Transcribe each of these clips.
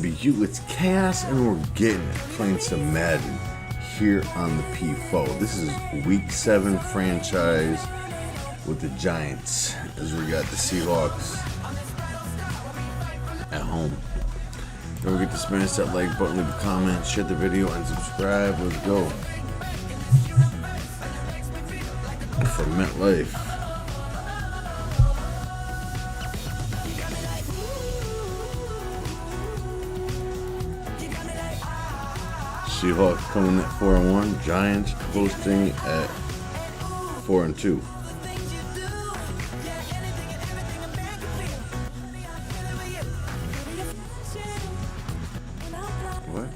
BU, it's Chaos and we're getting it, playing some Madden here on the P4. This is week 7 franchise with the Giants as we got the Seahawks at home. Don't forget to smash that like button, leave a comment, share the video, and subscribe. Let's go. For MetLife. Seahawks coming at 4-1. Giants posting at 4-2. What?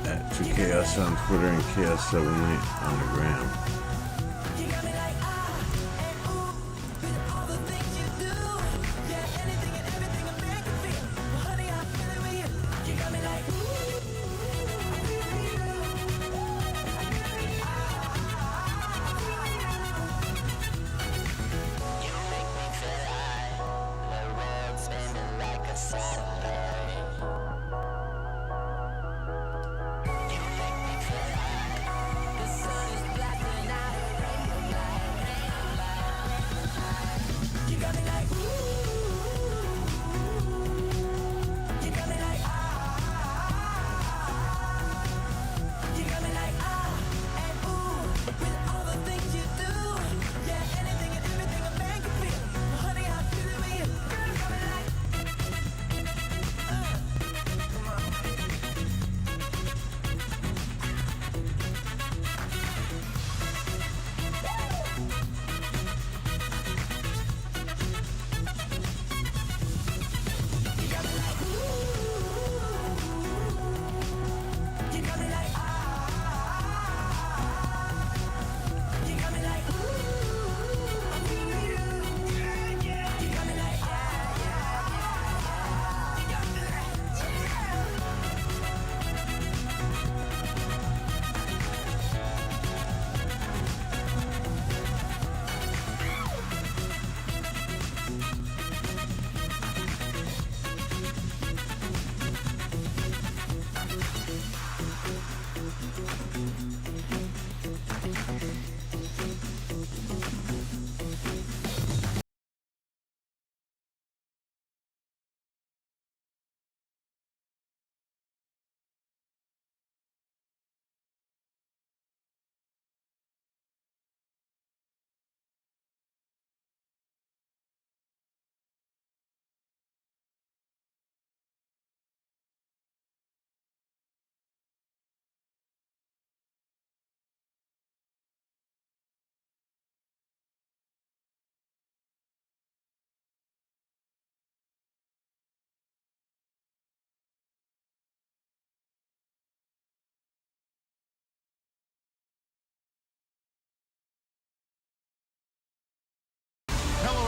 At 2Chaos on Twitter and Chaos78 on the gram.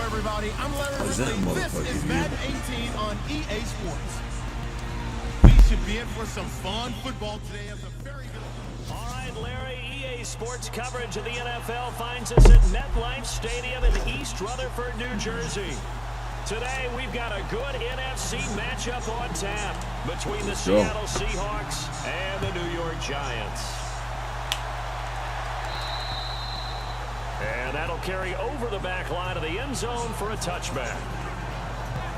Everybody, I'm Larry. This is Madden 18 on EA Sports. We should be in for some fun football today. It's a very good. All right, Larry. EA Sports coverage of the NFL finds us at MetLife Stadium in East Rutherford, New Jersey. Today, we've got a good NFC matchup on tap between the Seattle Seahawks and the New York Giants. And that'll carry over the back line of the end zone for a touchback.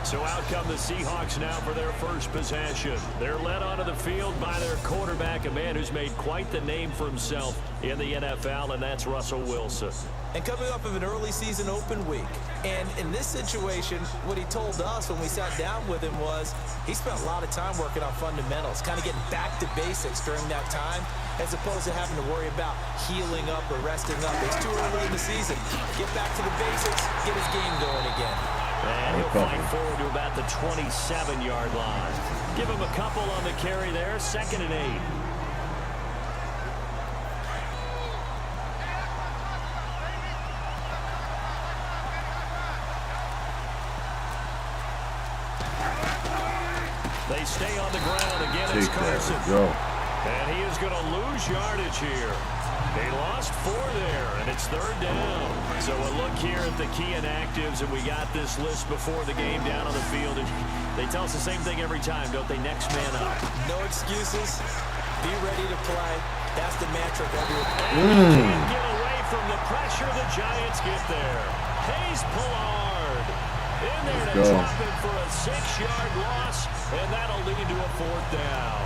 So out come the Seahawks now for their first possession. They're led onto the field by their quarterback, a man who's made quite the name for himself in the NFL, and that's Russell Wilson. And coming up of an early season open week. And in this situation, what he told us when we sat down with him was he spent a lot of time working on fundamentals, kind of getting back to basics during that time, as opposed to having to worry about healing up or resting up. It's too early in the season. Get back to the basics, get his game going again. And he'll fight forward to about the 27-yard line. Give him a couple on the carry there, 2nd and 8. They stay on the ground. Again, it's Carson. Go. And he is going to lose yardage here. They lost 4 there, and it's 3rd down. So a look here at the key inactives, and we got this list before the game down on the field. And they tell us the same thing every time, don't they? Next man up. No excuses. Be ready to play. That's the mantra of everyone. Can't get away from the pressure. The Giants get there. Hayes Pollard in there to drop it for a 6-yard loss, and that'll lead to a 4th down.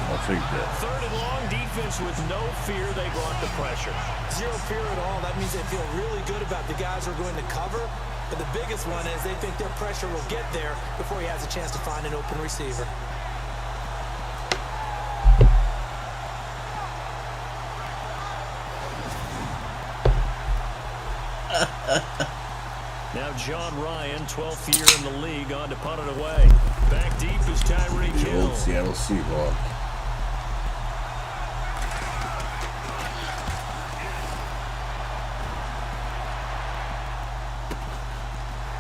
I'll take that. 3rd and long, defense with no fear. They brought the pressure. Zero fear at all. That means they feel really good about the guys who are going to cover. But the biggest one is they think their pressure will get there before he has a chance to find an open receiver. Now John Ryan, 12th year in the league, on to punt it away. Back deep is Tyreek The Hill. old Seattle Seahawks.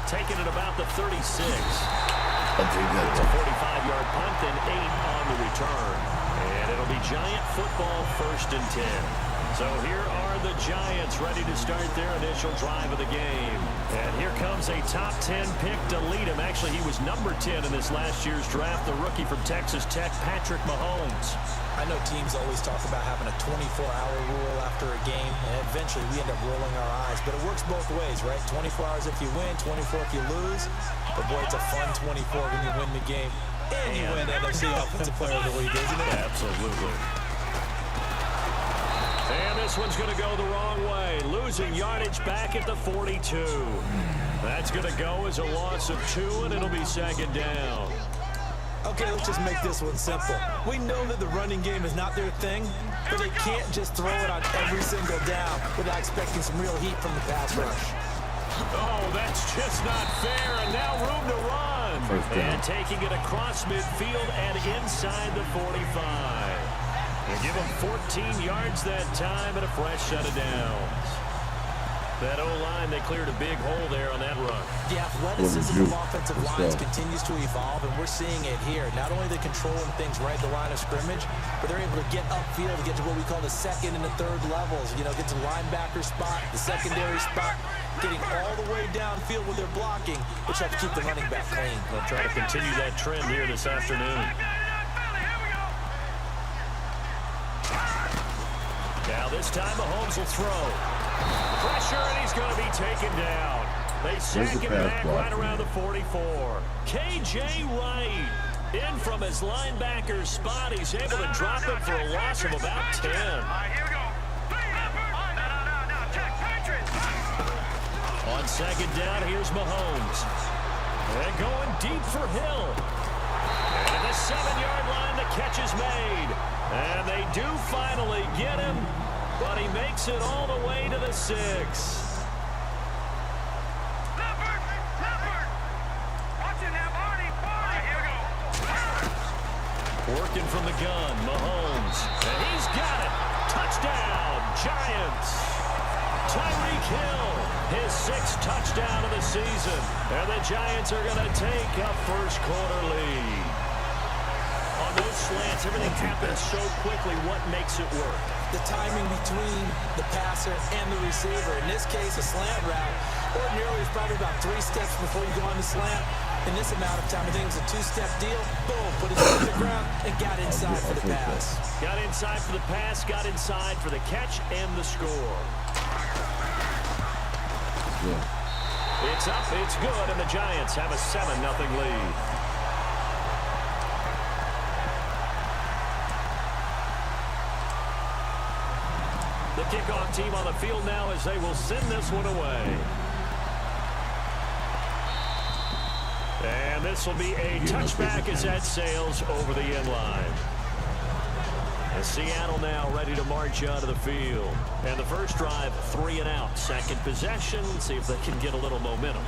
Taking it about the 36. I'll take that. It's a 45-yard punt and 8 on the return. And it'll be Giant football, 1st and 10. So here are the Giants ready to start their initial drive of the game. And here comes a top 10 pick to lead him. Actually, he was number 10 in this last year's draft, the rookie from Texas Tech, Patrick Mahomes. I know teams always talk about having a 24-hour rule after a game, and eventually we end up rolling our eyes. But it works both ways, right? 24 hours if you win, 24 if you lose. But boy, it's a fun 24 when you win the game. And you win NFC Offensive Player of the Week, isn't it? Absolutely. And this one's going to go the wrong way. Losing yardage back at the 42. That's going to go as a loss of 2, and it'll be 2nd down. Okay, let's just make this one simple. We know that the running game is not their thing, but they can't just throw it on every single down without expecting some real heat from the pass rush. Oh, that's just not fair, and now room to run. 1st down. And taking it across midfield and inside the 45. They give him 14 yards that time and a fresh set of downs. That O-line, they cleared a big hole there on that run. The athleticism of offensive lines continues to evolve, and we're seeing it here. Not only are they controlling things right at the line of scrimmage, but they're able to get upfield to get to what we call the 2nd and the 3rd levels. You know, get to the linebacker spot, the secondary spot, getting all the way downfield with their blocking, which helps keep the running back clean. They'll try to continue that trend here this afternoon. Now this time Mahomes will throw. Pressure, and he's going to be taken down. They sack him back right around the 44. K.J. Wright in from his linebacker spot. He's able to drop it for a loss of about 10. On 2nd down, here's Mahomes. And going deep for Hill. And at the 7-yard line, the catch is made. And they do finally get him, but he makes it all the way to the 6. Working from the gun, Mahomes. And he's got it. Touchdown, Giants. Tyreek Hill, his 6th touchdown of the season. And the Giants are going to take a 1st quarter lead. On those slants, everything happens so quickly. What makes it work? The timing between the passer and the receiver. In this case, a slant route. Ordinarily, it's probably about 3 steps before you go on the slant. In this amount of time, I think it was a 2-step deal. Boom, put his foot on the ground and got inside for the pass. Got inside for the pass, got inside for the catch and the score. Yeah. It's up, it's good, and the Giants have a 7-0 lead. The kickoff team on the field now as they will send this one away. And this will be a touchback as that sails over the end line. And Seattle now ready to march out of the field. And the first drive, 3 and out. 2nd possession, see if they can get a little momentum.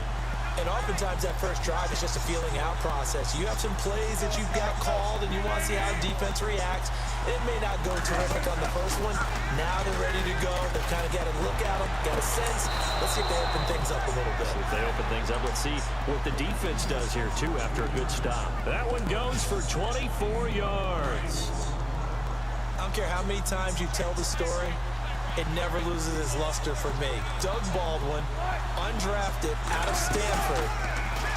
And oftentimes that first drive is just a feeling out process. You have some plays that you've got called and you want to see how defense reacts. It may not go terrific on the first one. Now they're ready to go. They've kind of got to look at them, got a sense. Let's see if they open things up a little bit. If they open things up, let's see what the defense does here, too, after a good stop. That one goes for 24 yards. I don't care how many times you tell the story, it never loses its luster for me. Doug Baldwin, undrafted out of Stanford,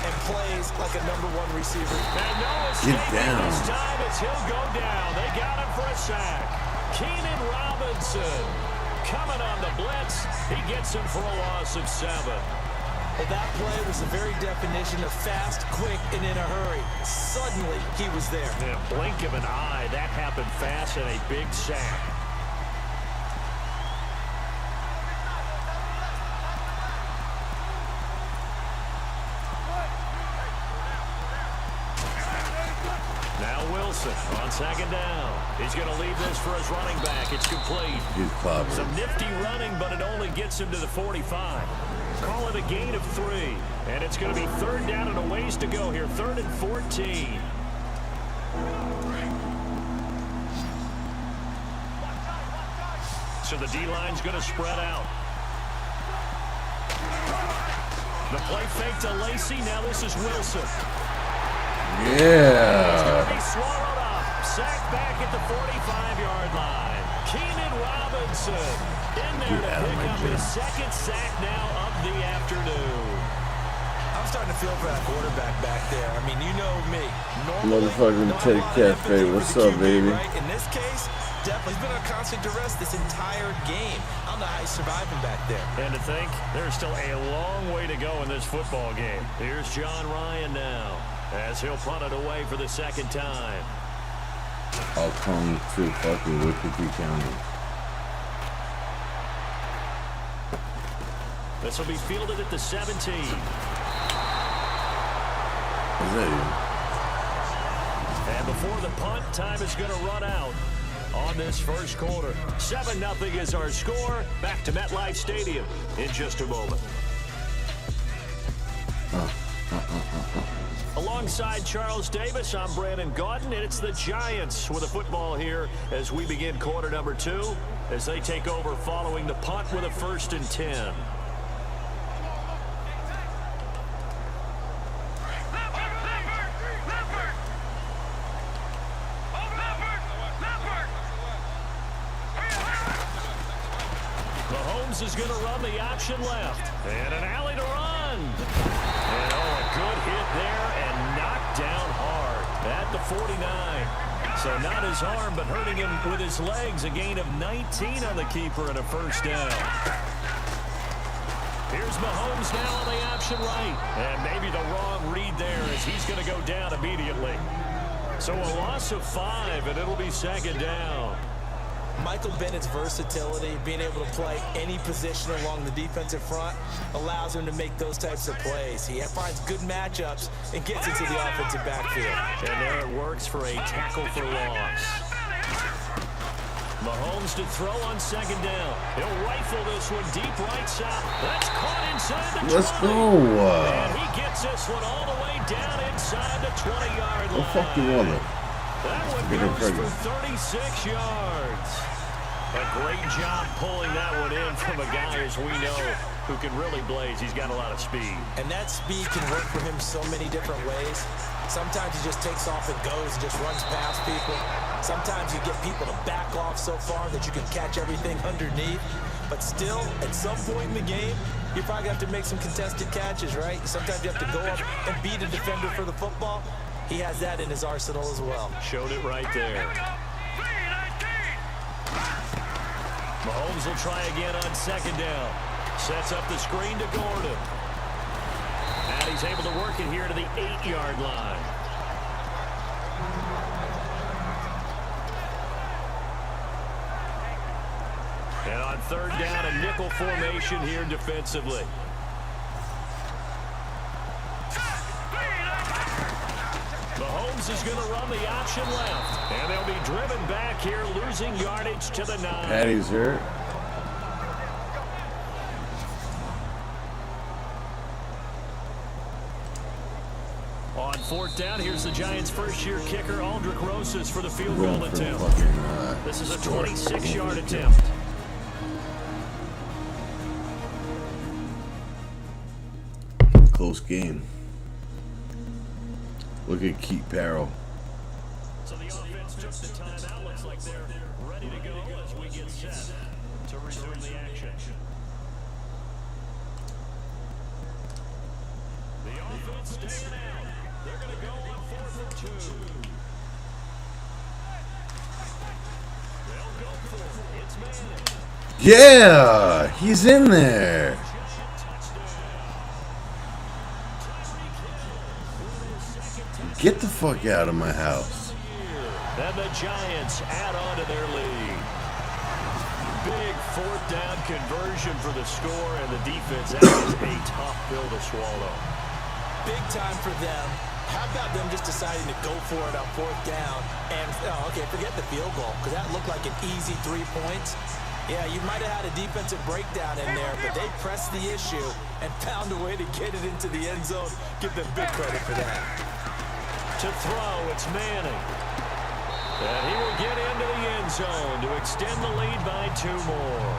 and plays like a #1 receiver. And no escaping this time as he'll go down. They got him for a sack. Keenan Robinson coming on the blitz. He gets him for a loss of 7. Well, that play was the very definition of fast, quick, and in a hurry. Suddenly, he was there. In a blink of an eye, that happened fast and a big sack. On second down, he's going to leave this for his running back. It's complete. Some nifty running, but it only gets him to the 45. Call it a gain of 3. And it's going to be 3rd down and a ways to go here. 3rd and 14. So the D-line's going to spread out. The play fake to Lacey. Now this is Wilson. Yeah. He's going to be swallowed up. Sacked back at the 45-yard line. Keenan Robinson in there to pick up his 2nd sack now of the afternoon. I'm starting to feel for that quarterback back there. I mean, you know me. Normally, motherfucking Teddy Cafe. What's up, baby? Right? In this case, definitely he's been on constant duress this entire game. I don't know how he's surviving back there. And to think, there's still a long way to go in this football game. Here's John Ryan now, as he'll punt it away for the 2nd time. I'll come to fucking Wichita County. This will be fielded at the 17. Is that And before the punt, time is going to run out on this first quarter. 7-0 is our score. Back to MetLife Stadium in just a moment. Alongside Charles Davis, I'm Brandon Gaudin, and it's the Giants with the football here as we begin quarter number 2, as they take over following the punt with a 1st and 10. Mahomes is going to run the option left, and an alley to run. And a good hit there and knocked down hard at the 49. So not his arm, but hurting him with his legs. A gain of 19 on the keeper and a 1st down. Here's Mahomes now on the option right. And maybe the wrong read there as he's going to go down immediately. So a loss of 5, and it'll be 2nd down. Michael Bennett's versatility, being able to play any position along the defensive front, allows him to make those types of plays. He finds good matchups and gets into the offensive backfield. And there it works for a tackle for loss. Mahomes to throw on 2nd down. He'll rifle this one deep right side. That's caught inside the 20. Let's go. And he gets this one all the way down inside the 20-yard line. Go fuck your mother. That one goes for 36 yards. A great job pulling that one in from a guy, as we know, who can really blaze. He's got a lot of speed. And that speed can work for him so many different ways. Sometimes he just takes off and goes and just runs past people. Sometimes you get people to back off so far that you can catch everything underneath. But still, at some point in the game, you probably have to make some contested catches, right? Sometimes you have to go up and beat a defender for the football. He has that in his arsenal as well. Showed it right there. Mahomes will try again on 2nd down. Sets up the screen to Gordon. And he's able to work it here to the 8-yard line. And on 3rd down, a nickel formation here defensively. Mahomes is going to run the option left. And they'll be driven back here, losing yardage to the 9. Patty's hurt. snap down. Here's the Giants' first-year kicker, Aldrich Rosas, for the field goal attempt. This is a 26-yard attempt. Close game. Look at Keith Barrow. So the offense took the timeout. Looks like they're ready to go as we get set to resume the action. The offense staying out. They're going to go on 4th and 2. They'll go for it. It's Madden. Yeah, he's in there. Get the fuck out of my house. And the Giants add on to their lead. Big 4th down conversion for the score, and the defense, that was a tough pill to swallow. Big time for them. How about them just deciding to go for it on 4th down? And, okay, forget the field goal, because that looked like an easy 3 points. Yeah, you might have had a defensive breakdown in there, but they pressed the issue and found a way to get it into the end zone. Give them big credit for that. To throw, it's Manning. And he will get into the end zone to extend the lead by 2 more.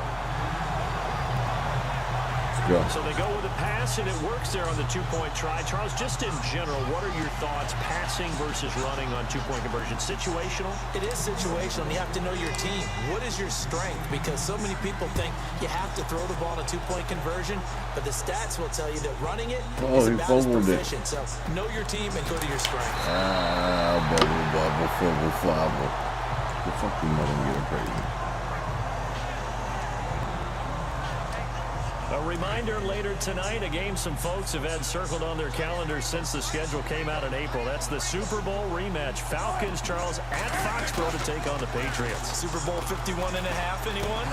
So they go with a pass, and it works there on the 2-point try. Charles, just in general, what are your thoughts passing versus running on 2-point conversion? Situational? It is situational. You have to know your team. What is your strength? Because so many people think you have to throw the ball in a 2-point conversion, but the stats will tell you that running it is about as proficient. So know your team and go to your strength. Bubble, flobble. The fucking mother get crazy. A reminder later tonight, a game some folks have had circled on their calendars since the schedule came out in April. That's the Super Bowl rematch. Falcons, Charles, at Foxborough to take on the Patriots. Super Bowl 51 and a half, anyone?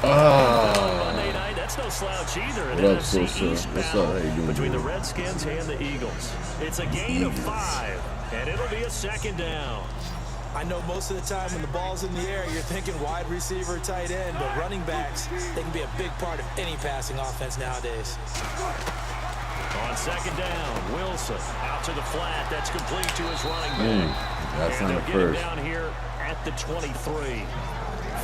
Monday night, that's no slouch either. An NFC East battle between the Redskins and the Eagles. It's a gain of 5, and it'll be a 2nd down. I know most of the time when the ball's in the air, you're thinking wide receiver, tight end, but running backs, they can be a big part of any passing offense nowadays. On 2nd down, Wilson out to the flat. That's complete to his running back. That's and not they'll first. get him down here at the 23.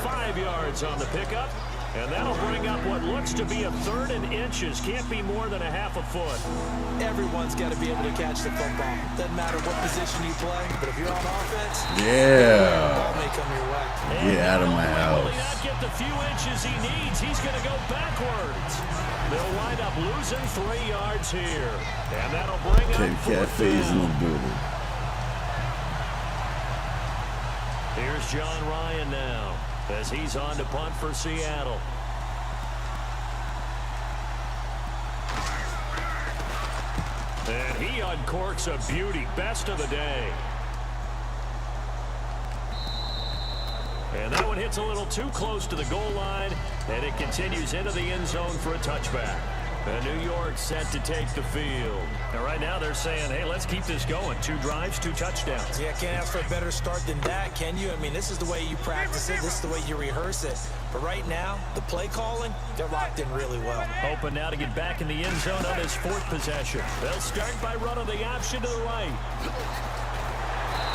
5 yards on the pickup. And that'll bring up what looks to be a 3rd and inches. Can't be more than a half a foot. Everyone's got to be able to catch the football. Doesn't matter what position you play, but if you're on offense, yeah, the ball may come your way. Get out of my house. Will he not get the few inches he needs? He's going to go backwards. They'll wind up losing 3 yards here. And that'll bring up cafes in the building. Here's John Ryan now, as he's on to punt for Seattle. And he uncorks a beauty. Best of the day. And that one hits a little too close to the goal line, and it continues into the end zone for a touchback. And New York set to take the field. And right now they're saying, hey, let's keep this going. 2 drives, 2 touchdowns. Yeah, can't ask for a better start than that, can you? I mean, this is the way you practice it. This is the way you rehearse it. But right now, the play calling, they're locked in really well. Hoping now to get back in the end zone on his 4th possession. They'll start by running the option to the right.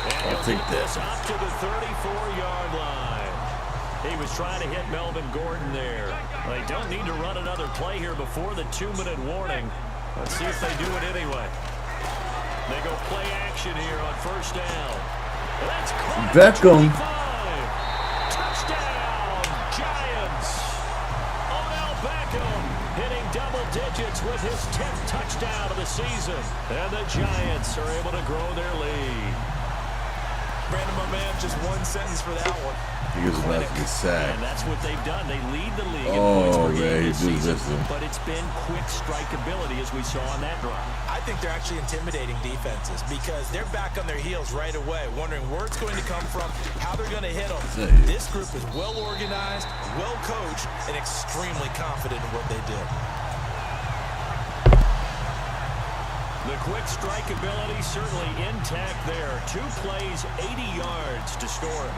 And I'll take this up to the 34-yard line. He was trying to hit Melvin Gordon there. They don't need to run another play here before the 2-minute warning. Let's see if they do it anyway. They go play action here on 1st down. That's caught. Beckham. Touchdown, Giants. Odell Beckham hitting double digits with his 10th touchdown of the season. And the Giants are able to grow their lead. Brandon, my man, just 1 sentence for that one. He was about to get sacked. And that's what they've done. They lead the league in points per game this season. But it's been quick strikeability, as we saw on that drive. I think they're actually intimidating defenses because they're back on their heels right away, wondering where it's going to come from, how they're going to hit them. This group is well organized, well coached, and extremely confident in what they do. The quick strikeability certainly intact there. 2 plays, 80 yards to score.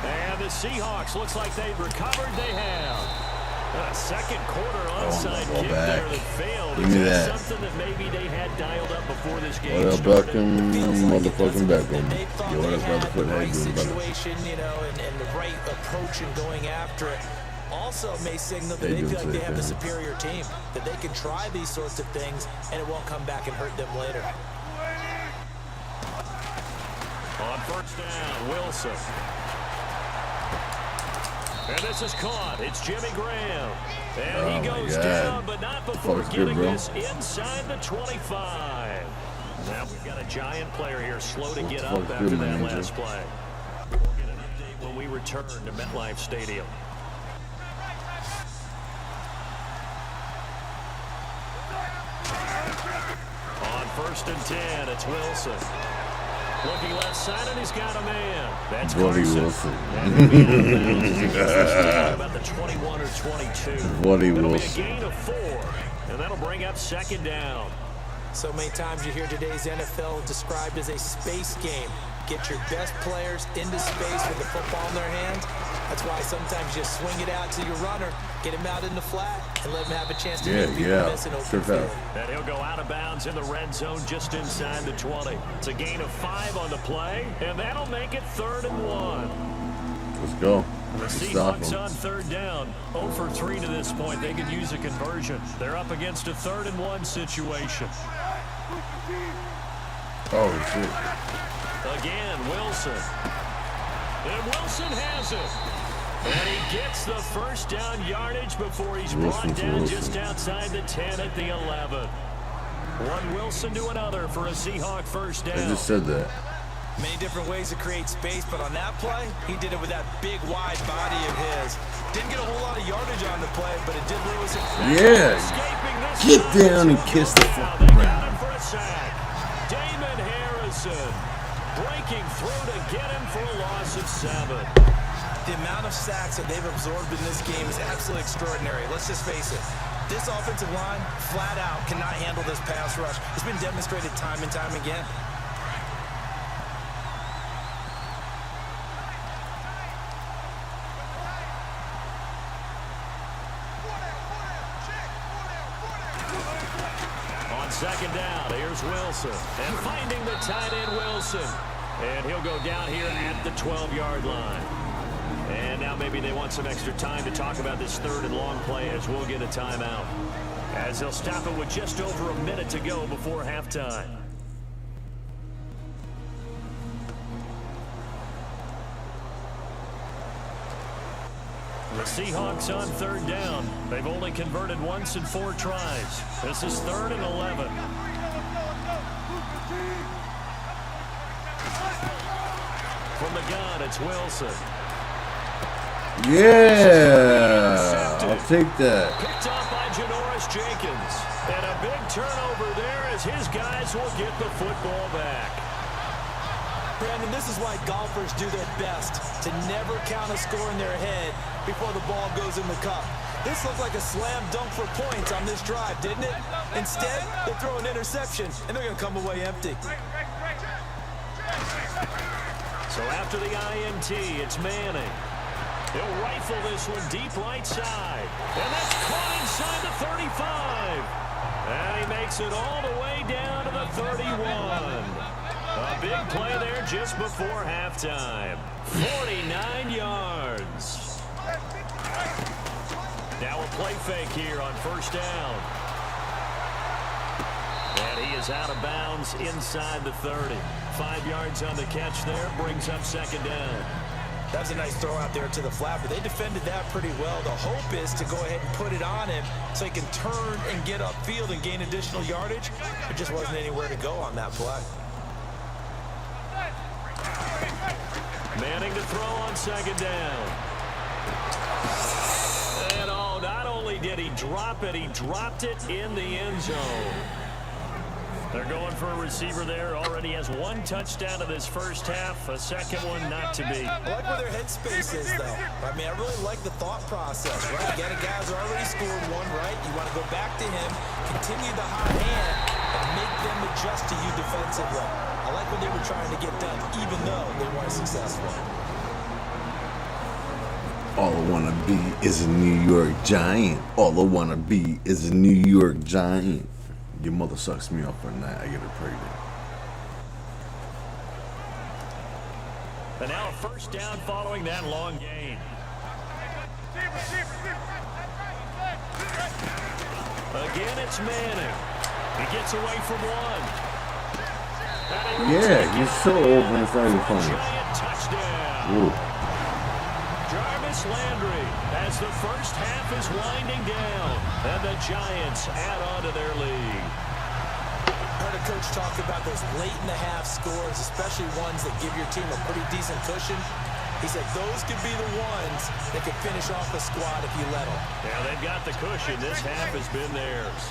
And the Seahawks looks like they've recovered. They have. A second quarter onside ball kick back. there that failed. Give me Is that. something that maybe they had dialed up before this game What up, started? Beckham? Motherfucking They Beckham. thought Yo, what they up, had brother? the right How you doing, brother? situation, you know, and the right approach in going after it. Also may signal that They they do feel like they say have a that. superior team, that they can try these sorts of things and it won't come back and hurt them later. On first down, Wilson. And this is caught. It's Jimmy Graham. And Oh, he my goes God. down, but not before Fuck's good, getting bro. this inside the 25. Now we've got a giant player here slow to get up Fuck's after good, that manager. last play. We'll get an update when we return to MetLife Stadium. On first and 10, it's Wilson. Looking left side, and he's got a man. That's Buddy Carson. Wilson. And he'll be out of bounds as he gets this down about the 21 or 22. Buddy It'll be a Wilson. gain of 4, and that'll bring up second down. So many times you hear today's NFL described as a space game. Get your best players into space with the football in their hands. That's why sometimes you swing it out to your runner, get him out in the flat, and let him have a chance to make people miss an open Sure field. have. And he'll go out of bounds in the red zone just inside the 20. It's a gain of 5 on the play, and that'll make it 3rd and 1. Let's go. The Let's stop Seahawks him. on 3rd down. 0 for 3 to this point. They could use a conversion. They're up against a 3rd and 1 situation. Oh, shit. Again, Wilson. And Wilson has it. And he gets the first down yardage before he's brought Wilson to down Wilson. just outside the 10 at the 11. One Wilson to another for a Seahawk first I down. just said that. Many different ways to create space, but on that play, he did it with that big, wide body of his. Didn't get a whole lot of yardage on the play, but it did Lewis. Yeah. Escaping this Get time down and to kiss the Brown. fucking They got ground. him for a sack. Damon Harrison breaking through to get him for a loss of 7. The amount of sacks that they've absorbed in this game is absolutely extraordinary. Let's just face it. This offensive line, flat out, cannot handle this pass rush. It's been demonstrated time and time again. On second down, here's Wilson. And finding the tight end, Wilson. And he'll go down here at the 12-yard line. And now maybe they want some extra time to talk about this 3rd and long play as we'll get a timeout. As they'll stop it with just over a minute to go before halftime. The Seahawks on 3rd down. They've only converted once in 4 tries. This is 3rd and 11. From the gun, it's Wilson. Yeah. I'll take that. Picked off by Janoris Jenkins. And a big turnover there as his guys will get the football back. Brandon, this is why golfers do their best to never count a score in their head before the ball goes in the cup. This looked like a slam dunk for points on this drive, didn't it? Instead, they throw an interception, and they're going to come away empty. So after the INT, it's Manning. He'll rifle this one deep right side. And that's caught inside the 35. And he makes it all the way down to the 31. A big play there just before halftime. 49 yards. Now a play fake here on first down. And he is out of bounds inside the 30. 5 yards on the catch there, brings up second down. That was a nice throw out there to the flat, but they defended that pretty well. The hope is to go ahead and put it on him so he can turn and get upfield and gain additional yardage. There just wasn't anywhere to go on that play. Manning to throw on second down. And oh, not only did he drop it, he dropped it in the end zone. They're going for a receiver there. Already has 1 touchdown in this first half. A second one not to be. I like where their headspace is, though. I mean, I really like the thought process, right? You got a guy who's already scored 1, right? You want to go back to him, continue the hot hand, and make them adjust to you defensively. I like what they were trying to get done, even though they weren't successful. All I wanna be is a New York Giant. All I wanna be is a New York Giant. Your mother sucks me off for a night, I get her pregnant. And now a first down following that long gain. Again, it's Manning. He gets away from one. Yeah, he's so old when it's not even funny. Giant touchdown. Ooh. Jarvis Landry as the first half is winding down. And the Giants add on to their lead. Heard a coach talk about those late in the half scores, especially ones that give your team a pretty decent cushion. He said those could be the ones that could finish off a squad if you let them. Yeah, they've got the cushion. This half has been theirs.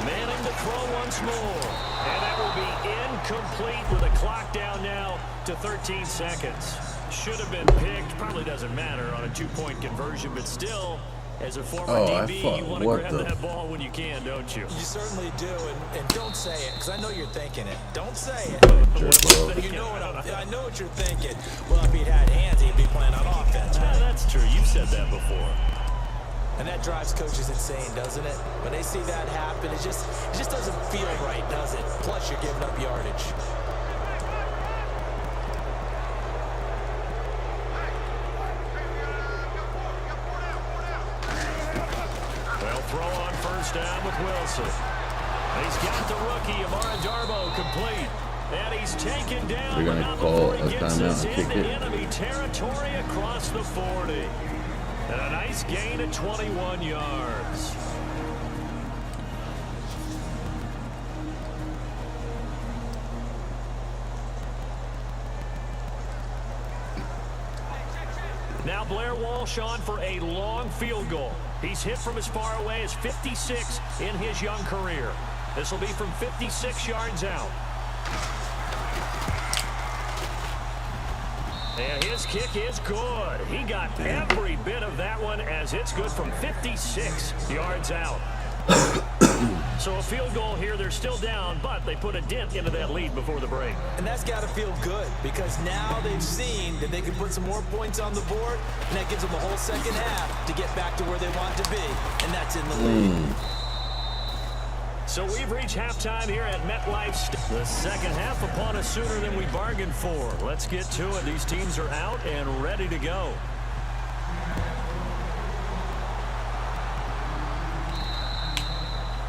Manning to throw once more. And that will be incomplete with a clock down now to 13 seconds. Should have been picked. Probably doesn't matter on a two-point conversion, but still, as a former DB, you want to grab that ball when you can, don't you? You certainly do, and don't say it, because I know you're thinking it. Don't say it. You know I know what you're thinking. Well, if he'd had hands, he'd be playing on offense. Right? That's true. You've said that before. And that drives coaches insane, doesn't it? When they see that happen, it just doesn't feel right, does it? Plus, you're giving up yardage. They'll throw on first down with Wilson. He's got the rookie, Amara Darbo, complete. And he's taken down. They're going to call a timeout and kick it. Enemy territory across the 40. And a nice gain of 21 yards. Now Blair Walsh on for a long field goal. He's hit from as far away as 56 in his young career. This will be from 56 yards out. And his kick is good. He got every bit of that one as it's good from 56 yards out. So a field goal here. They're still down, but they put a dent into that lead before the break. And that's got to feel good because now they've seen that they can put some more points on the board, and that gives them a whole second half to get back to where they want to be, and that's in the lead. So we've reached halftime here at MetLife. The second half upon us sooner than we bargained for. Let's get to it. These teams are out and ready to go.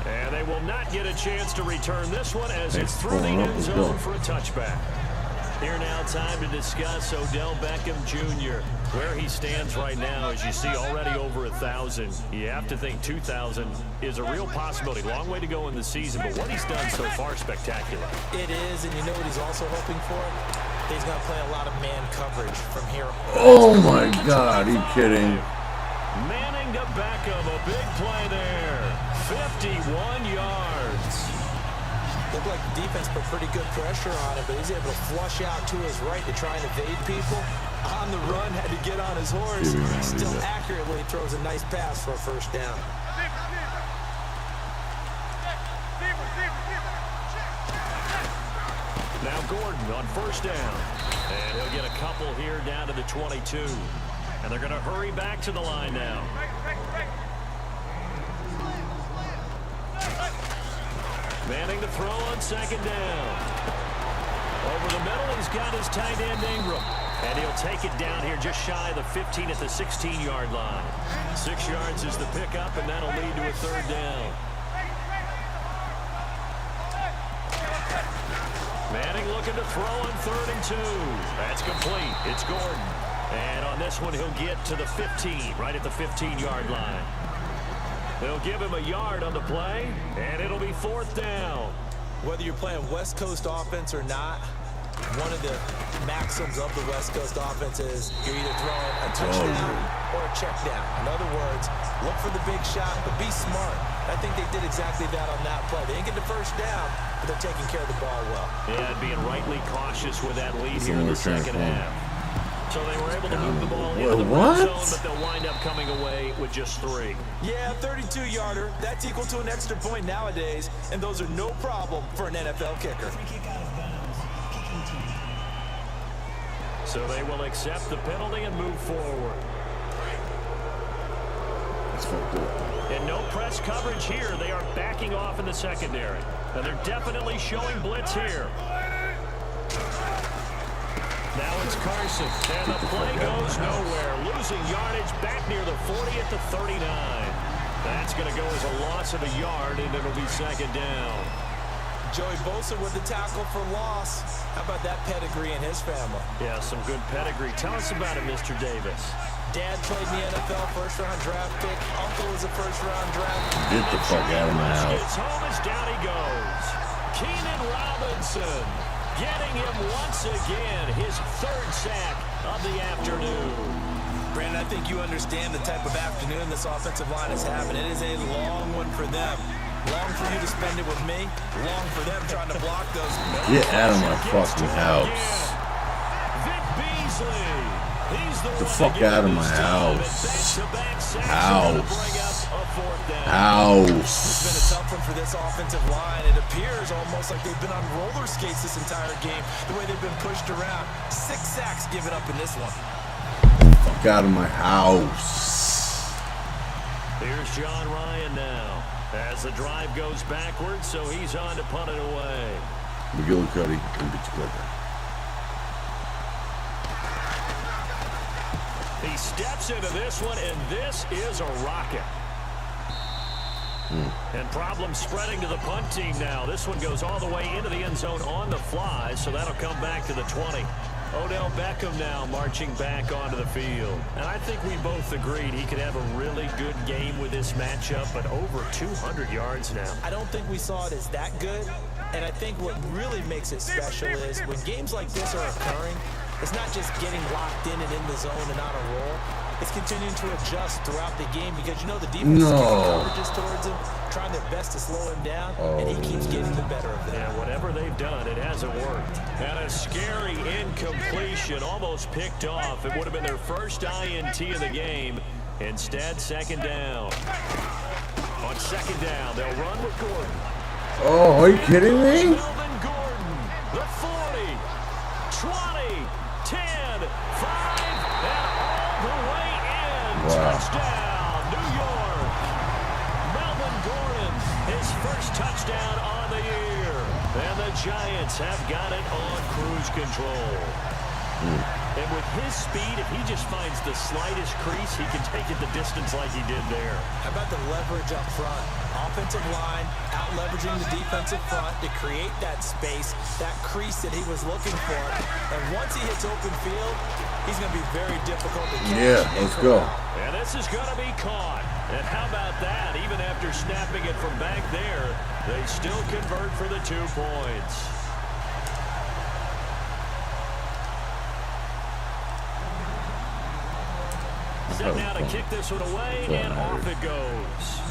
And they will not get a chance to return this one as it's through the end zone for a touchback. Here now, time to discuss Odell Beckham Jr. Where he stands right now, as you see, already over 1,000. You have to think 2,000 is a real possibility. Long way to go in the season, but what he's done so far, spectacular. It is, and you know what he's also hoping for? He's going to play a lot of man coverage from here. Oh, my God. Are you kidding? Manning to Beckham, a big play there. 51 yards. Looked like the defense put pretty good pressure on him, but he's able to flush out to his right to try and evade people. On the run, had to get on his horse. Still accurately throws a nice pass for a first down. Now Gordon on first down. And he'll get a couple here down to the 22. And they're going to hurry back to the line now. Manning to throw on second down. Over the middle, he's got his tight end Ingram. And he'll take it down here just shy of the 15 at the 16-yard line. 6 yards is the pickup, and that'll lead to a third down. Manning looking to throw on 3rd and 2. That's complete. It's Gordon. And on this one, he'll get to the 15, right at the 15-yard line. They'll give him a yard on the play, and it'll be 4th down. Whether you're playing West Coast offense or not, one of the maxims of the West Coast offense is you're either throwing a touchdown or a check down. In other words, look for the big shot, but be smart. I think they did exactly that on that play. They didn't get the first down, but they're taking care of the ball well. Yeah, and being rightly cautious with that lead here in the second half. So they were able to move the ball into the red zone, but they'll wind up coming away with just 3. Yeah, 32-yarder. That's equal to an extra point nowadays, and those are no problem for an NFL kicker. So they will accept the penalty and move forward. That's fucked up. And no press coverage here. They are backing off in the secondary. And they're definitely showing blitz here. Now it's Carson. And the play goes nowhere. Losing yardage back near the 40 at the 39. That's going to go as a loss of a yard, and it'll be second down. Joey Bosa with the tackle for loss. How about that pedigree in his family? Yeah, some good pedigree. Tell us about it, Mr. Davis. Dad played in the NFL, first-round draft pick. Uncle was a first-round draft pick. Get the fuck out of my house. Gets home as down he goes. Keenan Robinson getting him once again, his third sack of the afternoon. Brandon, I think you understand the type of afternoon this offensive line is having. It is a long one for them. Long for you to spend it with me. Long for them trying to block those. Get out of my fucking house. Vic Beasley. He's the fuck out of my house. House. It's been a tough one for this offensive line. It appears almost like they've been on roller skates this entire game. The way they've been pushed around. 6 sacks given up in this one. Fuck out of my house. Here's John Ryan now as the drive goes backwards, so he's on to punt it away. McGillicuddy and Beach Clicker. He steps into this one, and this is a rocket. And problems spreading to the punt team now. This one goes all the way into the end zone on the fly, so that'll come back to the 20. Odell Beckham now marching back onto the field. And I think we both agreed he could have a really good game with this matchup, but over 200 yards now. I don't think we saw it as that good. And I think what really makes it special is when games like this are occurring, it's not just getting locked in and in the zone and on a roll. It's continuing to adjust throughout the game because, you know, the defense is getting coverages towards him, trying their best to slow him down, and he keeps getting the better of them. Yeah, whatever they've done, it hasn't worked. And a scary incompletion, almost picked off. It would have been their first INT of the game. Instead, second down. On second down, they'll run with Gordon. Oh, are you kidding me? Melvin Gordon, the 40, 20, 10, 5, and all the way in. Wow. Touchdown, New York. Melvin Gordon, his first touchdown on the year. And the Giants have got it on cruise control. And with his speed, if he just finds the slightest crease, he can take it the distance like he did there. How about the leverage up front? Offensive line out-leveraging the defensive front to create that space, that crease that he was looking for. And once he hits open field, he's going to be very difficult to catch. Yeah, let's go. And this is going to be caught. And how about that? Even after snapping it from back there, they still convert for the 2 points. Set now to kick this one away, and off it goes.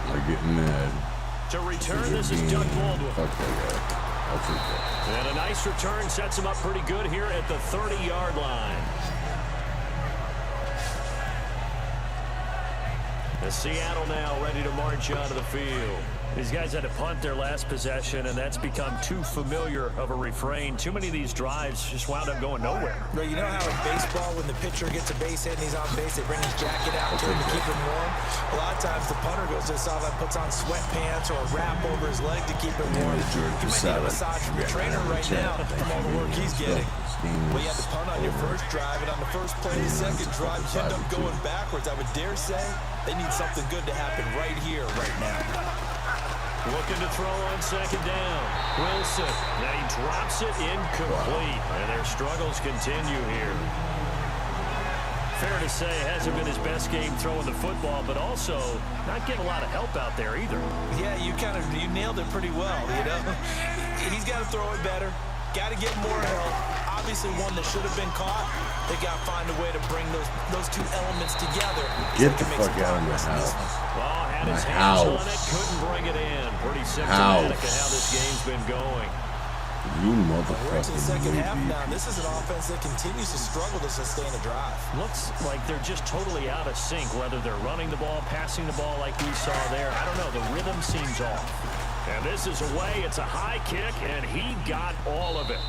I'm getting mad. To return, this is Doug Baldwin. Fuck that guy. I'll take that. And a nice return sets him up pretty good here at the 30-yard line. The Seattle now ready to march onto the field. These guys had to punt their last possession, and that's become too familiar of a refrain. Too many of these drives just wound up going nowhere. Well, you know how in baseball, when the pitcher gets a base hit and he's on base, they bring his jacket out to him to keep him warm? A lot of times the punter goes to the sideline, puts on sweatpants or a wrap over his leg to keep him warm. He might need a massage from the trainer right now from all the work he's getting. Well, you had to punt on your first drive, and on the first play of the second drive, you end up going backwards. I would dare say they need something good to happen right here, right now. Looking to throw on second down. Wilson. Now he drops it incomplete. And their struggles continue here. Fair to say, it hasn't been his best game throwing the football, but also not getting a lot of help out there either. Yeah, you nailed it pretty well, you know. He's got to throw it better. Got to get more help. Obviously one that should have been caught. They got to find a way to bring those two elements together. Get the fuck out of my house. Well, had his hands on it, couldn't bring it in. Pretty symptomatic of how this game's been going. You We're into the second motherfucking half now. This is an offense that continues to struggle to sustain a drive. Looks like they're just totally out of sync, whether they're running the ball, passing the ball like we saw there. I don't know. The rhythm seems off. And this is away. It's a high kick, and he got all of it.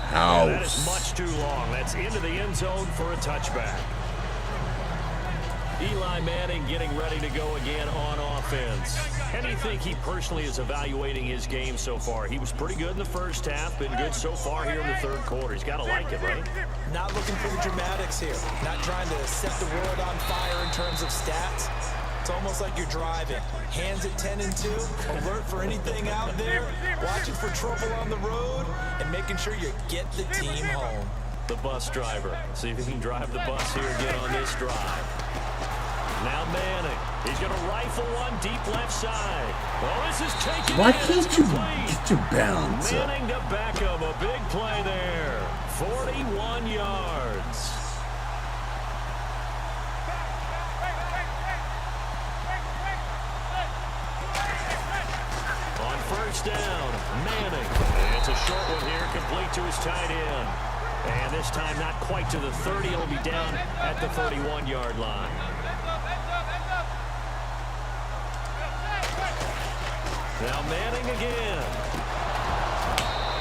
house. That is much too long. That's into the end zone for a touchback. Eli Manning getting ready to go again on offense. How do you think he personally is evaluating his game so far? He was pretty good in the first half, been good so far here in the third quarter. He's got to like it, right? Not looking for the dramatics here. Not trying to set the world on fire in terms of stats. It's almost like you're driving. Hands at 10 and 2, alert for anything out there, watching for trouble on the road, and making sure you get the team home. The bus driver. See if he can drive the bus here again on this drive. Now Manning. He's going to rifle one deep left side. Oh, this is taken. Why can't you get your balance up? Manning to Beckham. A big play there. 41 yards. On first down, Manning. It's a short one here, complete to his tight end. And this time not quite to the 30. It'll be down at the 31-yard line. Now Manning again.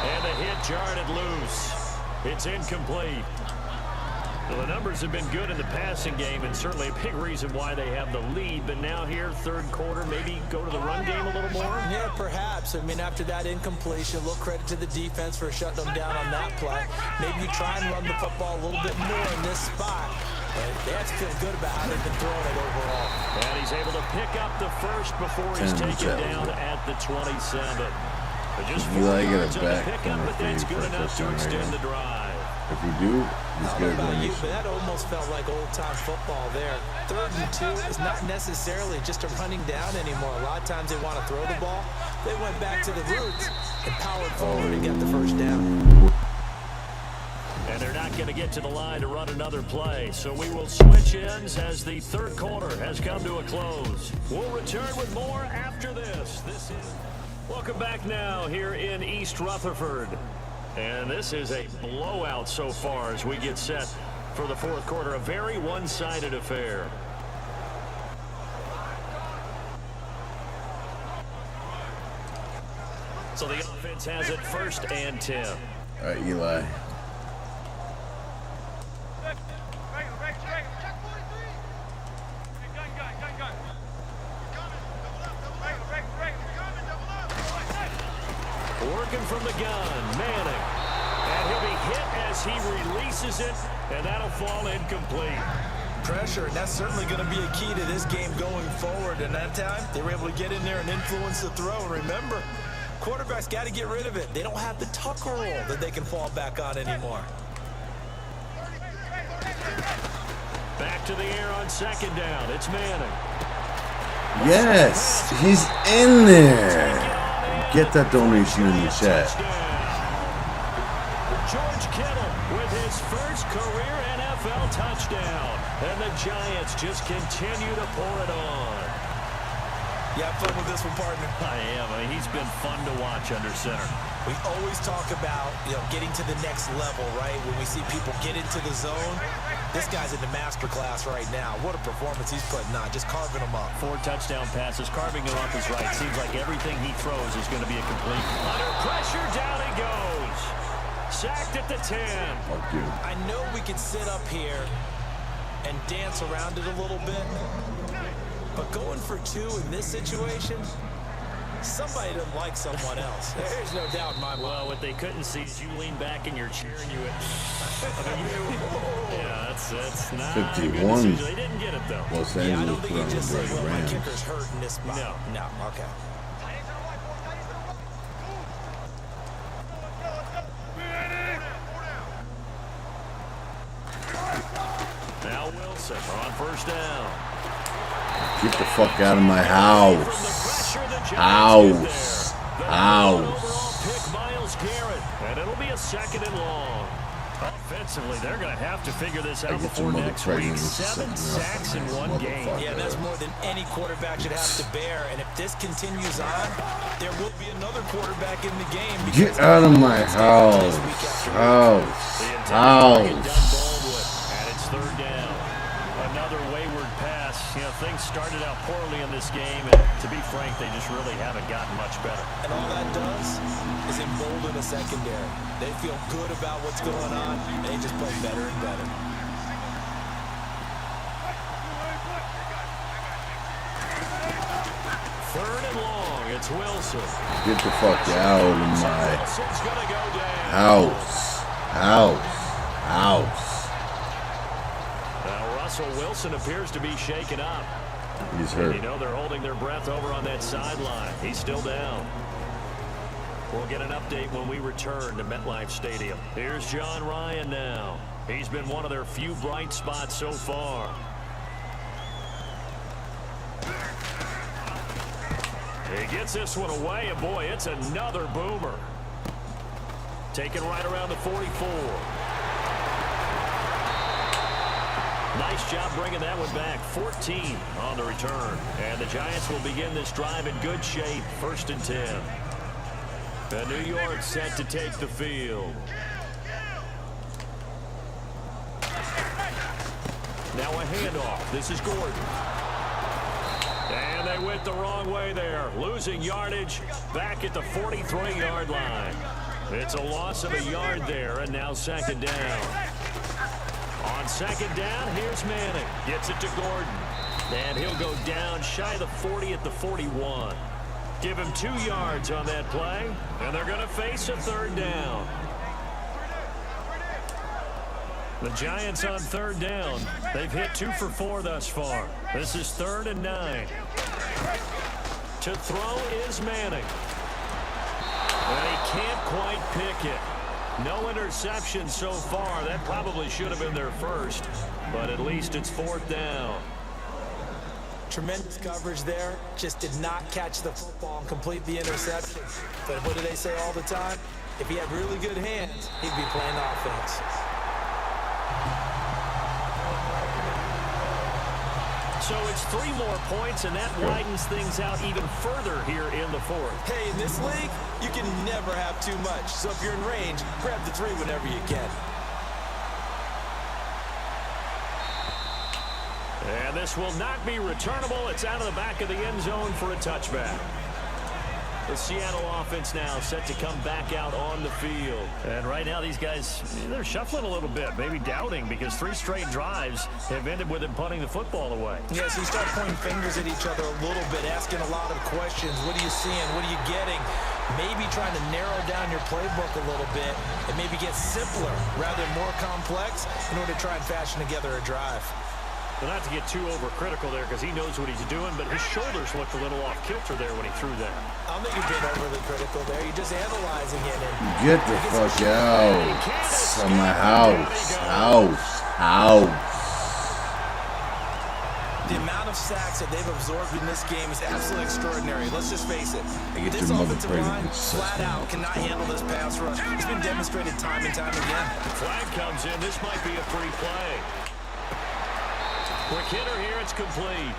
And the hit jarred it loose. It's incomplete. Well, the numbers have been good in the passing game, and certainly a big reason why they have the lead. But now here, third quarter, maybe go to the run game a little more? Yeah, perhaps. I mean, after that incompletion, a little credit to the defense for shutting them down on that play. Maybe you try and run the football a little bit more in this spot. And they have to feel good about how they've been throwing it overall. And he's able to pick up the first before he's taken down at the 27. But just 4 yards on the pickup, but that's good enough to extend the drive. If you do, he's I going don't know to about you, go. but that almost felt like old-time football there. 3rd and 2 is not necessarily just a running down anymore. A lot of times they want to throw the ball. They went back to the roots and powered forward and got the first down. And they're not going to get to the line to run another play. So we will switch ends as the third quarter has come to a close. We'll return with more after this. Welcome back now here in East Rutherford. And this is a blowout so far as we get set for the fourth quarter. A very one-sided affair. So the offense has it 1st and 10. All right, Eli. Working from the gun, Manning. And he'll be hit as he releases it, and that'll fall incomplete. Pressure, and that's certainly going to be a key to this game going forward. And that time, they were able to get in there and influence the throw. And remember, quarterbacks got to get rid of it. They don't have the tucker roll that they can fall back on anymore. Back to the air on 2nd down. It's Manning. Yes, he's in there. Get that donation in the chat. George Kittle with his first career NFL touchdown. And the Giants just continue to pour it on. You have fun with this one, partner? I am. I mean, he's been fun to watch under center. We always talk about, getting to the next level, right? When we see people get into the zone, this guy's in the master class right now. What a performance he's putting on, just carving them up. 4 touchdown passes, carving them up is right. Seems like everything he throws is going to be a complete. Under pressure, down he goes. Sacked at the 10. Fuck you. I know we could sit up here and dance around it a little bit, but going for 2 in this situation, somebody doesn't like someone else. There's no doubt in my mind. Well, what they couldn't see is you lean back and you're cheering you at. Yeah, that's not 51. They didn't get it, though. Los Yeah, I don't Angeles think you just say, well, my Rams. kicker's hurt in this spot. No, okay. Now Wilson on 1st down. Get the fuck out of my house. House. House. Pick Myles Garrett, and it'll be a 2nd and long. Offensively, they're going to have to figure this out before next week. 7 sacks in one game. Yeah, that's more than any quarterback should have to bear. And if this continues on, there will be another quarterback in the game. Get out of my house. House. House. And it's 3rd down. Another wayward pass You know, things started out poorly in this game, and to be frank, they just really haven't gotten much better. And all that does is embolden the secondary. They feel good about what's going on, and they just play better and better. Third and long, it's Wilson. Get the fuck out of my Wilson's gonna go down. house. Now Russell Wilson appears to be shaken up. He's And hurt. you know they're holding their breath over on that sideline. He's still down. We'll get an update when we return to MetLife Stadium. Here's John Ryan now. He's been one of their few bright spots so far. He gets this one away, and boy, it's another boomer. Taken right around the 44. Nice job bringing that one back. 14 on the return. And the Giants will begin this drive in good shape. 1st and 10. The New York set to take the field. Now a handoff. This is Gordon. And they went the wrong way there. Losing yardage back at the 43-yard line. It's a loss of a yard there, and now 2nd down. On 2nd down, here's Manning. Gets it to Gordon. And he'll go down shy of the 40 at the 41. Give him 2 yards on that play, and they're going to face a 3rd down. The Giants on 3rd down. They've hit 2 for 4 thus far. This is 3rd and 9. To throw is Manning. And he can't quite pick it. No interception so far. That probably should have been their first, but at least it's 4th down. Tremendous coverage there. Just did not catch the football and complete the interception. But what do they say all the time? If he had really good hands, he'd be playing offense. So it's 3 more points, and that widens things out even further here in the 4th. Hey, in this league, you can never have too much. So if you're in range, grab the 3 whenever you can. And this will not be returnable. It's out of the back of the end zone for a touchback. The Seattle offense now set to come back out on the field. And right now these guys, they're shuffling a little bit, maybe doubting, because 3 straight drives have ended with them punting the football away. Yes, you start pointing fingers at each other a little bit, asking a lot of questions. What are you seeing? What are you getting? Maybe trying to narrow down your playbook a little bit and maybe get simpler rather than more complex in order to try and fashion together a drive. Well, not to get too overcritical there because he knows what he's doing, but his shoulders looked a little off kilter there when he threw that. I don't think you're being overly critical there. You're just analyzing it. And Get the fuck out of my house. the amount of sacks that they've absorbed in this game is absolutely extraordinary. Let's just face it. This offensive line flat out cannot handle this pass rush. It's been demonstrated time and time again. The flag comes in. This might be a free play. Quick hitter here. It's complete.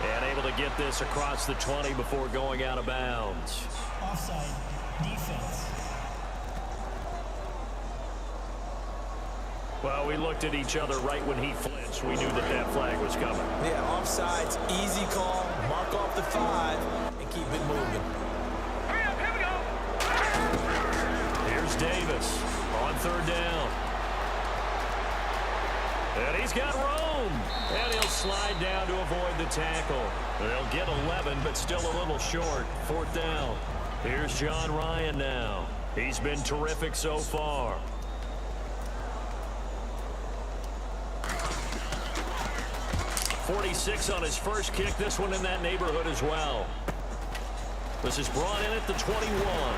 And able to get this across the 20 before going out of bounds. Offside defense. Well, we looked at each other right when he flinched. We knew that that flag was coming. Yeah, offsides, easy call, mark off the 5, and keep it moving. Here we go. Here's Davis on 3rd down. And he's got room. And he'll slide down to avoid the tackle. They'll get 11, but still a little short. 4th down. Here's John Ryan now. He's been terrific so far. .46 on his first kick. This one in that neighborhood as well. This is brought in at the 21.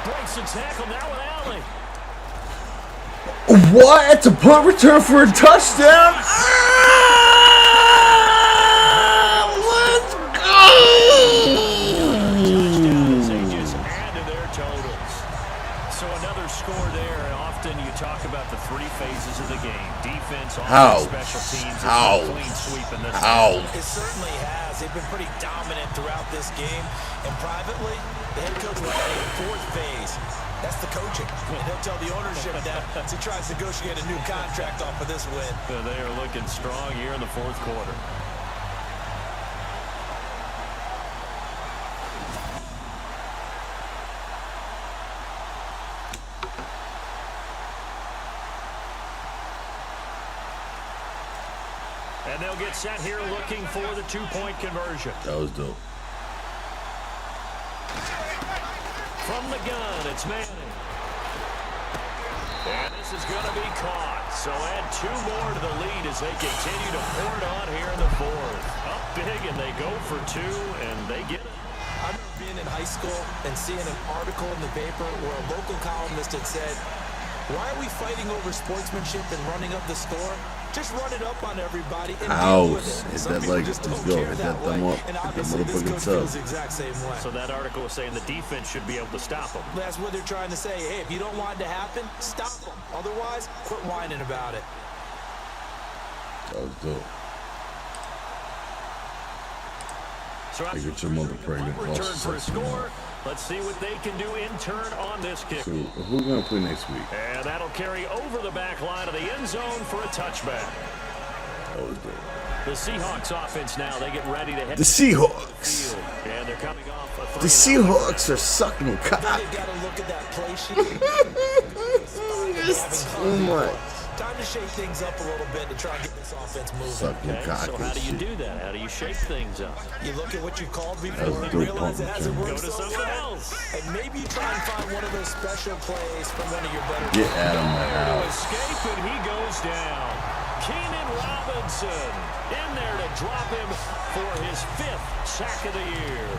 Breaks the tackle now with Allen. What? It's a punt return for a touchdown? Let's go! Touchdowns, they just add to their totals. So another score there, and often you talk about the 3 phases of the game. Defense, offense, special teams. Ow. Clean sweep in this. Ow. It certainly has. They've been pretty dominant throughout this game. And privately, the head coach will add a fourth phase. That's the coaching. And he'll tell the ownership that as he tries to negotiate a new contract off of this win. They are looking strong here in the fourth quarter. And they'll get set here looking for the two-point conversion. That was dope. From the gun, it's Madden. And this is going to be caught. So add 2 more to the lead as they continue to pour it on here in the fourth. Up big, and they go for 2, and they get it. I remember being in high school and seeing an article in the paper where a local columnist had said, "Why are we fighting over sportsmanship and running up the score? Just run it up on everybody and deal with it." Hit Some that people leg. just Let's don't go. care Hit that that thumb way. up. And Hit that obviously this motherfucking coach sub. feels the exact same way. So that article was saying the defense should be able to stop them. That's what they're trying to say. Hey, if you don't want it to happen, stop them. Otherwise, quit whining about it. That was dope. So I get your mother pregnant. return Lost for a something. score. Let's see what they can do in turn on this kick. So who we gonna play next week? And that'll carry over the back line of the end zone for a touchback. That was dope. The Seahawks offense now, they get ready to head The Seahawks. field. And they're coming off a 3-0. The Seahawks are sucking cock. They've got to look at that play sheet. It's too much. Time to shake things up a little bit to try and get this offense moving. Sucking Okay, cock so how and do you shit. do that? How do you shake things up? You look at what you called That before was and dope realize it pump, hasn't Jim. worked Go to so something well. else. And maybe you try and find one of those special plays from one of your better Get out of my To house. escape, and he goes down. Keenan Robinson in there to drop him for his 5th sack of the year.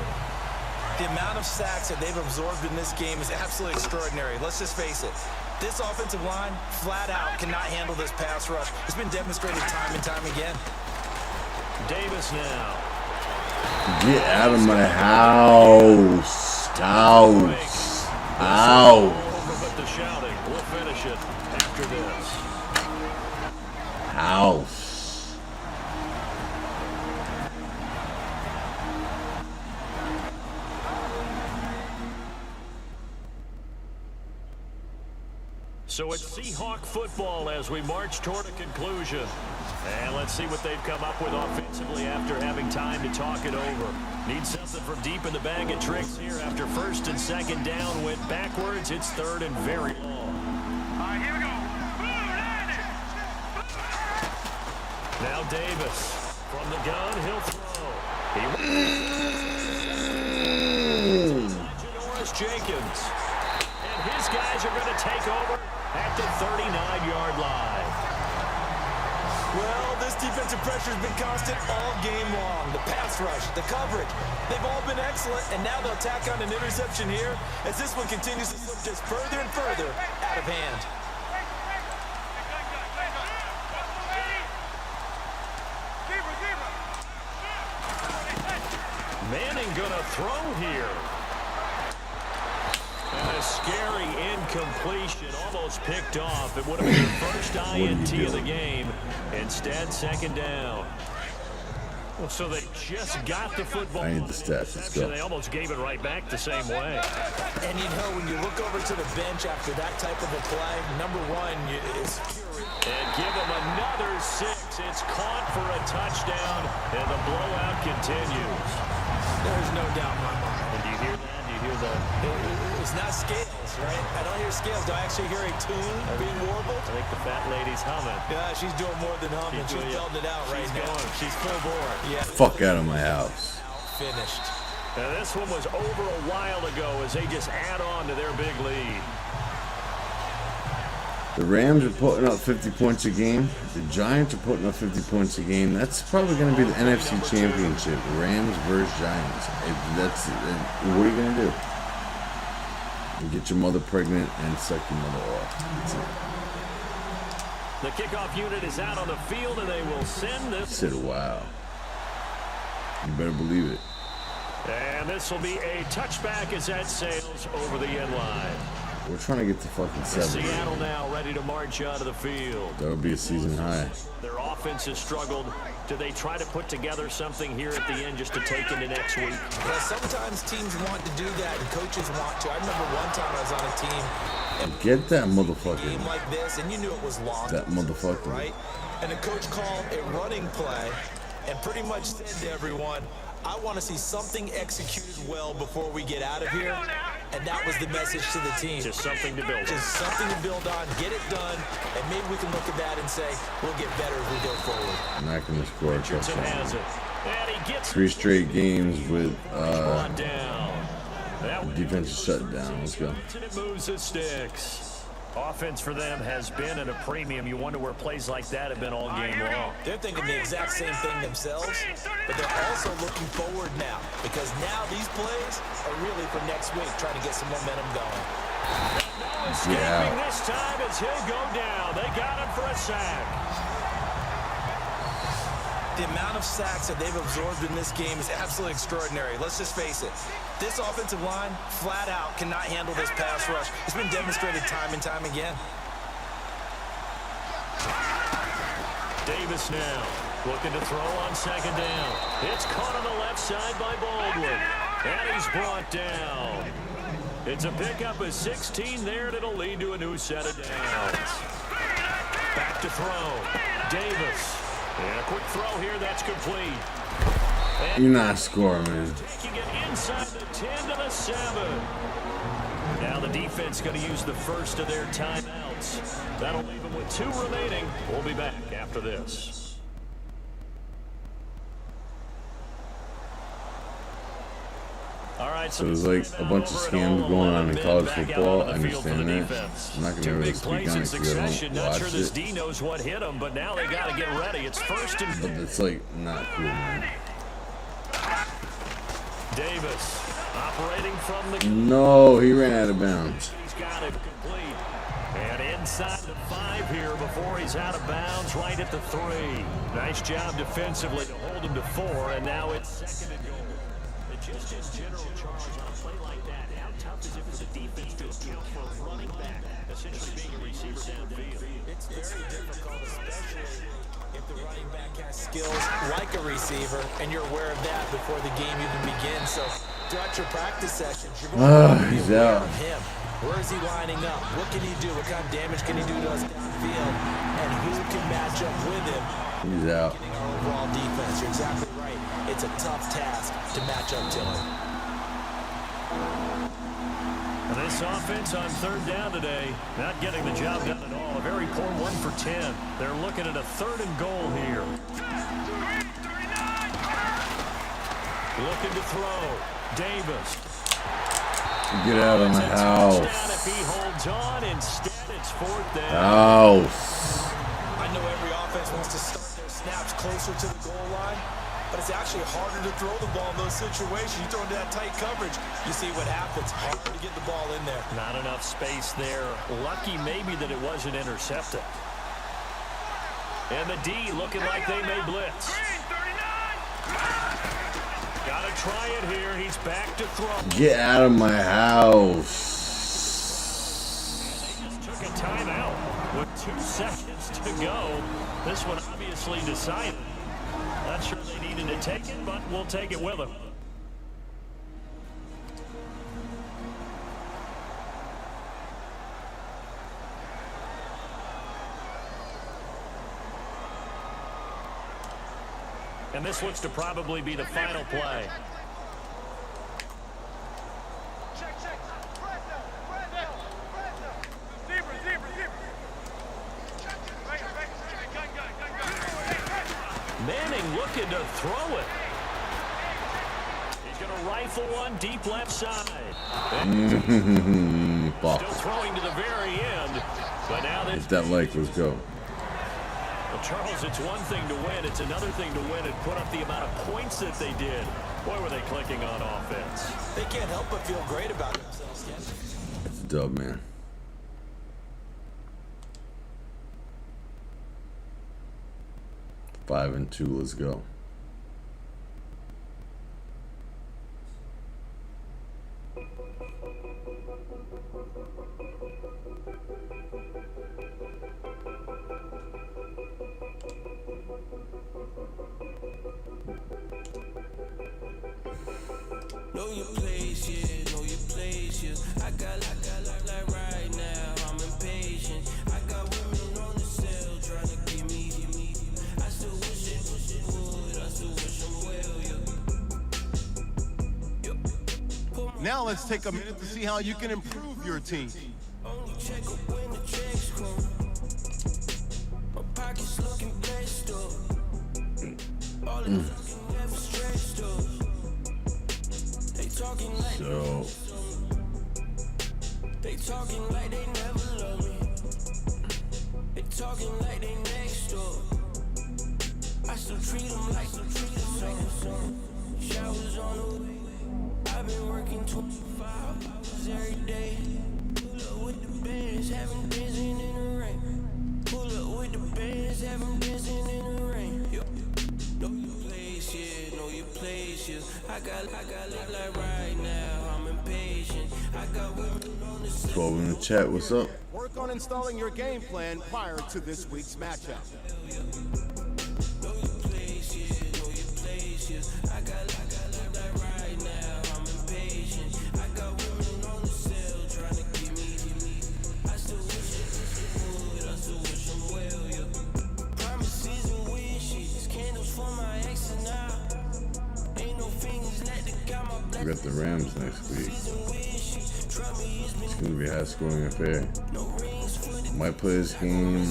The amount of sacks that they've absorbed in this game is absolutely extraordinary. Let's just face it. This offensive line, flat out, cannot handle this pass rush. It's been demonstrated time and time again. Davis now. Get out of my house. House. House. Over, but the shouting. We'll finish it after this. House. So it's Seahawk football as we march toward a conclusion. And let's see what they've come up with offensively after having time to talk it over. Need something from deep in the bag of tricks here after 1st and 2nd down. Went backwards. It's 3rd and very long. All right, here we go. Now Davis from the gun. He'll throw. Janoris Jenkins. And his guys are going to take over at the 39-yard line. Well, this defensive pressure has been constant all game long. The pass rush, the coverage, they've all been excellent, and now they'll tack on an interception here as this one continues to slip just further and further out of hand. Manning gonna throw here. And a scary incompletion, almost picked off. It would have been the first INT of the game. Instead, 2nd down. Well, so they just got the football. I need the stats. Let's go. They almost gave it right back the same way. And you know, when you look over to the bench after that type of a play, number one is And give them another 6. It's caught for a touchdown, and the blowout continues. there's no doubt in my mind. And do you hear that? Do you hear the... It's not scales, right? I don't hear scales. Do I actually hear a tune being warbled? I think the fat lady's humming. Yeah, she's doing more than humming. She's belting it out right now. She's full bore. Yeah, Fuck out of my house. finished. Now this one was over a while ago as they just add on to their big lead. The Rams are putting up 50 points a game. The Giants are putting up 50 points a game. That's probably going to be the NFC Championship. Rams versus Giants. What are you going to do? You get your mother pregnant and suck your mother off. That's it. The kickoff unit is out on the field, and they will send this. Said, wow. You better believe it. And this will be a touchback as that sails over the end line. We're trying to get to fucking 7. Seattle now ready to march out of the field. That would be a season high. Their offense has struggled. Do they try to put together something here at the end just to take into next week? Yeah, sometimes teams want to do that and coaches want to. I remember one time I was on a team and Get that game motherfucker. like this, and you knew it was lost. That motherfucker. Right? And the coach called a running play and pretty much said to everyone, I want to see something executed well before we get out of here. And that was the message to the team. Just something to build on. Just something to build on, get it done, and maybe we can look at that and say, we'll get better as we go forward. Not going to score a Richardson has touchdown. it. And he gets 3 straight games with brought down. That defensive shutdown. Let's go. and it moves the sticks. Offense for them has been at a premium. You wonder where plays like that have been all game long. They're thinking the exact same thing themselves, but they're also looking forward now because now these plays are really for next week, trying to get some momentum going. Escaping this time as he'll go down. They got him for a sack. The amount of sacks that they've absorbed in this game is absolutely extraordinary. Let's just face it. This offensive line, flat out, cannot handle this pass rush. It's been demonstrated time and time again. Davis now looking to throw on second down. It's caught on the left side by Baldwin. And he's brought down. It's a pickup of 16 there, and it'll lead to a new set of downs. Back to throw. Davis. And a quick throw here, that's complete. You're not scoring, man. Taking it inside the 10 to the 7. Now the defense going to use the first of their timeouts. That'll leave them with 2 remaining. We'll be back after this. All right, So there's like a bunch of scams going on in college football. I understand that. I'm not going to really speak on it because I don't Not watch sure this it. D knows what hit him, but now they got to get ready. It's first and But it's like not cool, man. Davis operating from the. No, he ran out of bounds. He's got it complete. And inside the 5 here before he's out of bounds, right at the 3. Nice job defensively to hold him to 4, and now it's second and goal. Just in general, Charles, on a play like that, how tough is it for the defense to account for a running back, essentially being a receiver downfield? It's very difficult, especially if the running back has skills like a receiver, and you're aware of that before the game even begins. So throughout your practice sessions, you're going to be he's aware out. of him. Where is he lining up? What can he do? What kind of damage can he do to us downfield? And who can match up with him? He's out. Getting our overall defense. You're exactly right. It's a tough task to match up to him. And this offense on third down today, not getting the job done at all. A very poor 1 for 10. They're looking at a 3rd and goal here. Looking to throw. Davis. Get out of my Touchdown house. if he holds on. Instead, it's 4th down. House. I know every offense wants to start their snaps closer to the goal line, but it's actually harder to throw the ball in those situations. You throw into that tight coverage, you see what happens. Harder to get the ball in there. Not enough space there. Lucky maybe that it wasn't intercepted. And the D looking like they may blitz. Got to try it here. He's back to throw. Get out of my house. They just took a timeout with 2 seconds to go. This one obviously decided. Not sure they needed to take it, but we'll take it with them. And this looks to probably be the final play. Manning looking to throw it. He's going to rifle one deep left side. Fuck. Still throwing to the very end. But now If that like, let's go. Well, Charles, it's one thing to win. It's another thing to win and put up the amount of points that they did. Boy, were they clicking on offense. They can't help but feel great about themselves. It's a dub, man. Five and 2, let's go. Now let's take a minute to see how you can improve your team. Only check up when the checks come. My pockets looking blessed up. All the fucking never stretched up. They talking like they talking like they never love me. They talking like they next door. I still treat them like some. Showers on the way. I've been working 25 hours every day. Pull up with the bands, have them dancing in the rain. Pull up with the bands, have them dancing in the rain. Know your place, yeah, know your place, yeah. I got live like right now, I'm impatient. I got women on the 12 in the chat, what's up? Work on installing your game plan prior to this week's matchup. know your place, yeah, know your place, yeah. I got live like right now, I'm impatient. I got women on the cell trying to give me. I still wish it would, I still wish them well, yeah. Promises and wishes, candles for my ex and I. Ain't no fingers let the guy my We blessings got the Rams next week. and wishes. Try me, it's been It's gonna be a high scoring affair. no rings for the Might play this game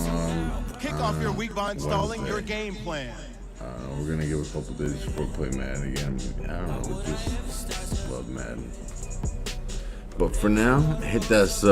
Kick off your week by installing Wednesday. your game plan. We're gonna give a couple days before we play Madden again. I don't know, we just love Madden. But for now, hit that sub.